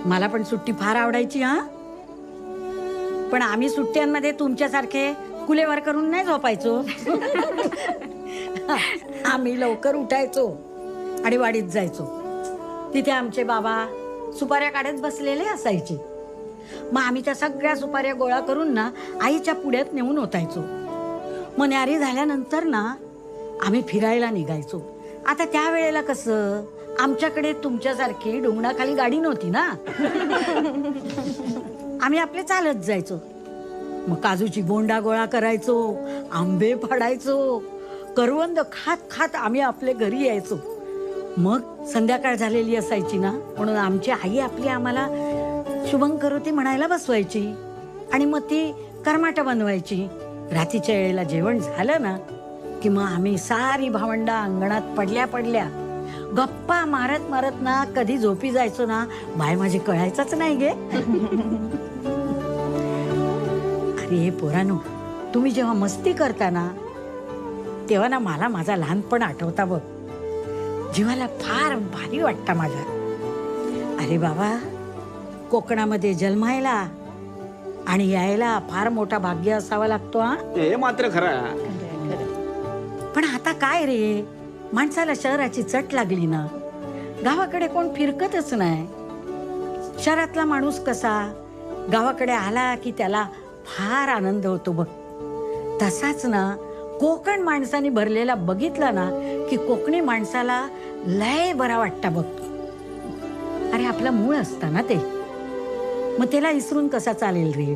मला पण सुट्टी फार आवडायची हा. पण आम्ही सुट्ट्यांमध्ये तुमच्यासारखे कुलेवर करून नाही झोपायचो. आम्ही लवकर उठायचो आणि वाडीत जायचो. तिथे आमचे बाबा सुपाऱ्या काढत बसलेले असायचे. मग आम्ही त्या सगळ्या सुपाऱ्या गोळा करून ना आईच्या पुढ्यात नेऊन ओतायचो. मग न्यारी झाल्यानंतर ना आम्ही फिरायला निघायचो. आता त्या वेळेला कसं आमच्याकडे तुमच्यासारखी डोंगराखाली गाडी नव्हती ना. आम्ही आपले चालत जायचो. मग काजूची बोंडा गोळा करायचो, आंबे फाडायचो, करवंद खात खात आम्ही आपले घरी यायचो. मग संध्याकाळ झालेली असायची ना म्हणून आमची आई आपली आम्हाला शुभंकरोती म्हणायला बसवायची आणि मग ती कर्माट बनवायची. रात्रीच्या वेळेला जेवण झालं ना की मग आम्ही सारी भावंडा अंगणात पडल्या पडल्या गप्पा मारत मारत ना कधी झोपी जायचो ना बाय माझे कळायचंच नाही गे. अरे पोरांनो, तुम्ही जेव्हा मस्ती करता ना तेव्हा ना मला माझा लहानपण आठवता बघ. जीवाला फार भारी वाटतं माझ्या. अरे बाबा, कोकणामध्ये जन्मायला आणि यायला फार मोठा भाग्य असावा लागतो हा. हे मात्र खरं. पण आता काय रे, माणसाला शहराची चट लागली ना. गावाकडे कोण फिरकतच नाही. शहरातला माणूस कसा गावाकडे आला की त्याला फार आनंद होतो बघ. तसाच ना कोकण माणसाने भरलेला बघितला ना की कोकणी माणसाला लय बरा वाटता बघ. अरे आपला मूळ असता ना ते, मग त्याला इसरून कसा चालेल रे.